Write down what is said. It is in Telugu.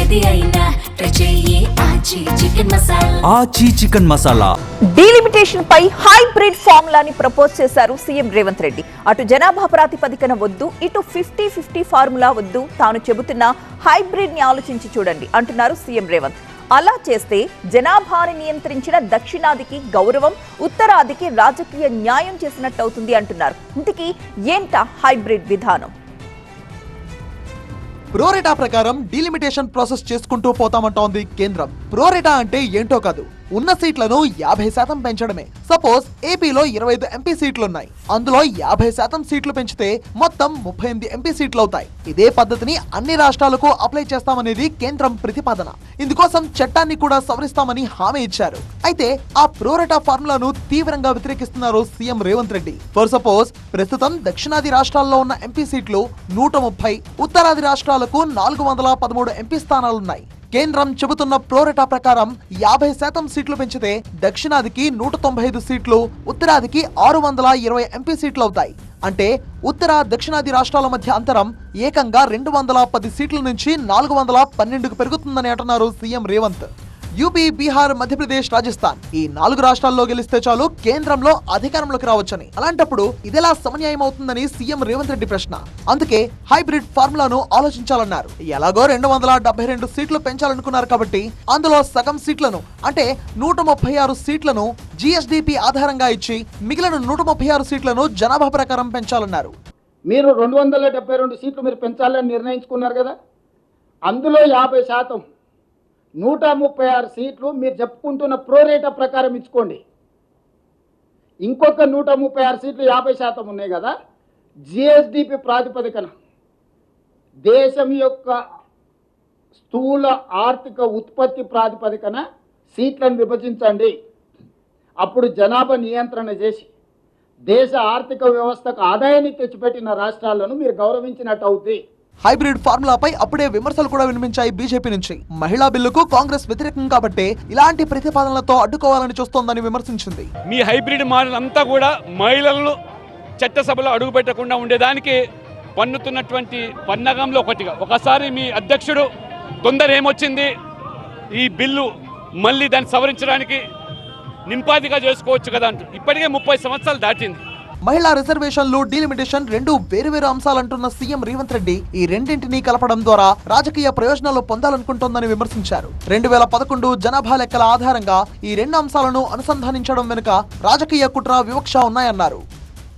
ఏది అయినా చెయ్యి ఆచి చికెన్ మసాలా. ఆచి చికెన్ మసాలా డీలిమిటేషన్ పై హైబ్రిడ్ ఫార్ములాని ప్రపోజ్ చేశారు సీఎం రేవంత్ రెడ్డి. అటు జనాభా ప్రాతిపదికన వద్దు, ఇటు 50-50 ఫార్ములా వద్దు, తాను చెబుతున్న హైబ్రిడ్ ని ఆలోచించి చూడండి అంటున్నారు సీఎం రేవంత్. అలా చేస్తే జనాభాని నియంత్రించిన దక్షిణాదికి గౌరవం, ఉత్తరాదికి రాజకీయ న్యాయం చేసినట్టవుతుంది అంటున్నారు. ఇంతకీ ఏంటా హైబ్రిడ్ విధానం? ప్రోరేటా ప్రకారం డీలిమిటేషన్ ప్రాసెస్ చేసుకుంటూ పోతామంటోంది కేంద్రం. ప్రోరేటా అంటే ఏంటో కాదు, ఉన్న సీట్లను 50% పెంచడమే. సపోజ్ ఏపీలో 25 ఎంపీ సీట్లున్నాయి, అందులో 50% సీట్లు పెంచితే మొత్తం 38 ఎంపీ సీట్లు అవుతాయి. ఇదే పద్ధతిని అన్ని రాష్ట్రాలకు అప్లై చేస్తామనేది కేంద్రం ప్రతిపాదన. ఇందుకోసం చట్టాన్ని కూడా సవరిస్తామని హామీ ఇచ్చారు. అయితే ఆ ప్రోరేటా ఫార్ములాను తీవ్రంగా వ్యతిరేకిస్తున్నారు CM Revanth Reddy. For suppose ప్రస్తుతం దక్షిణాది రాష్ట్రాల్లో ఉన్న ఎంపీ సీట్లు 130, ఉత్తరాది రాష్ట్రాలకు 413 ఎంపీ స్థానాలున్నాయి. కేంద్రం చెబుతున్న ప్రోరేటా ప్రకారం 50% సీట్లు పెంచితే దక్షిణాదికి 195 సీట్లు, ఉత్తరాదికి 620 ఎంపీ సీట్లు అవుతాయి. అంటే ఉత్తర దక్షిణాది రాష్ట్రాల మధ్య అంతరం ఏకంగా 210 సీట్ల నుంచి 412కు పెరుగుతుందని అంటున్నారు సీఎం రేవంత్. యూపీ, బీహార్, మధ్యప్రదేశ్, రాజస్థాన్ ఈ 4 రాష్ట్రాల్లో గెలిస్తే చాలు కేంద్రంలో అధికారంలోకి రావచ్చని. అలాంటప్పుడు ఇదెలా సమన్యాయం అవుతుందని సీఎం రేవంత్ రెడ్డి ప్రశ్న. అందుకే హైబ్రిడ్ ఫార్ములాను ఆలోచించాలన్నారు. ఎలాగో 272 సీట్లు పెంచాలనుకున్నారు కాబట్టి అందులో సగం సీట్లను అంటే 136 సీట్లను జీఎస్డీపీ ఆధారంగా ఇచ్చి మిగిలిన 136 సీట్లను జనాభా ప్రకారం పెంచాలన్నారు. మీరు 272 సీట్లు మీరు పెంచాలని నిర్ణయించుకున్నారు కదా, అందులో 50%, 136 సీట్లు మీరు చెప్పుకుంటున్న ప్రోరేటా ప్రకారం ఇచ్చుకోండి. ఇంకొక 136 సీట్లు 50% ఉన్నాయి కదా, జిఎస్డిపి ప్రాతిపదికన దేశం యొక్క స్థూల ఆర్థిక ఉత్పత్తి ప్రాతిపదికన సీట్లను విభజించండి. అప్పుడు జనాభా నియంత్రణ చేసి దేశ ఆర్థిక వ్యవస్థకు ఆదాయాన్ని తెచ్చిపెట్టిన రాష్ట్రాలను మీరు గౌరవించినట్టు అవుతుంది. హైబ్రిడ్ ఫార్ములాపై అప్పుడే విమర్శలు కూడా వినిపించాయి బీజేపీ నుంచి. మహిళా బిల్లుకు కాంగ్రెస్ వ్యతిరేకం కాబట్టి ఇలాంటి ప్రతిపాదనలతో అడ్డుకోవాలని చూస్తోందని విమర్శించింది. మీ హైబ్రిడ్ మోడల్ అంతా కూడా మహిళలను చట్టసభలో అడుగుపెట్టకుండా ఉండేదానికి పన్నుతున్నటువంటి పన్నగంలో ఒకసారి మీ అధ్యక్షుడు తొందర ఏమొచ్చింది, ఈ బిల్లు మళ్ళీ దాన్ని సవరించడానికి నింపాదిగా చేసుకోవచ్చు కదా అంటూ. ఇప్పటికే 30 సంవత్సరాలు దాటింది. మహిళా రిజర్వేషన్లు, డీలిమిటేషన్ రెండు వేరువేరు అంశాలంటున్న సీఎం రేవంత్ రెడ్డి ఈ రెండింటినీ కలపడం ద్వారా రాజకీయ ప్రయోజనాలు పొందాలనుకుంటోందని విమర్శించారు. 2011 జనాభా లెక్కల ఆధారంగా ఈ రెండు అంశాలను అనుసంధానించడం వెనుక రాజకీయ కుట్ర, వివక్ష ఉన్నాయన్నారు.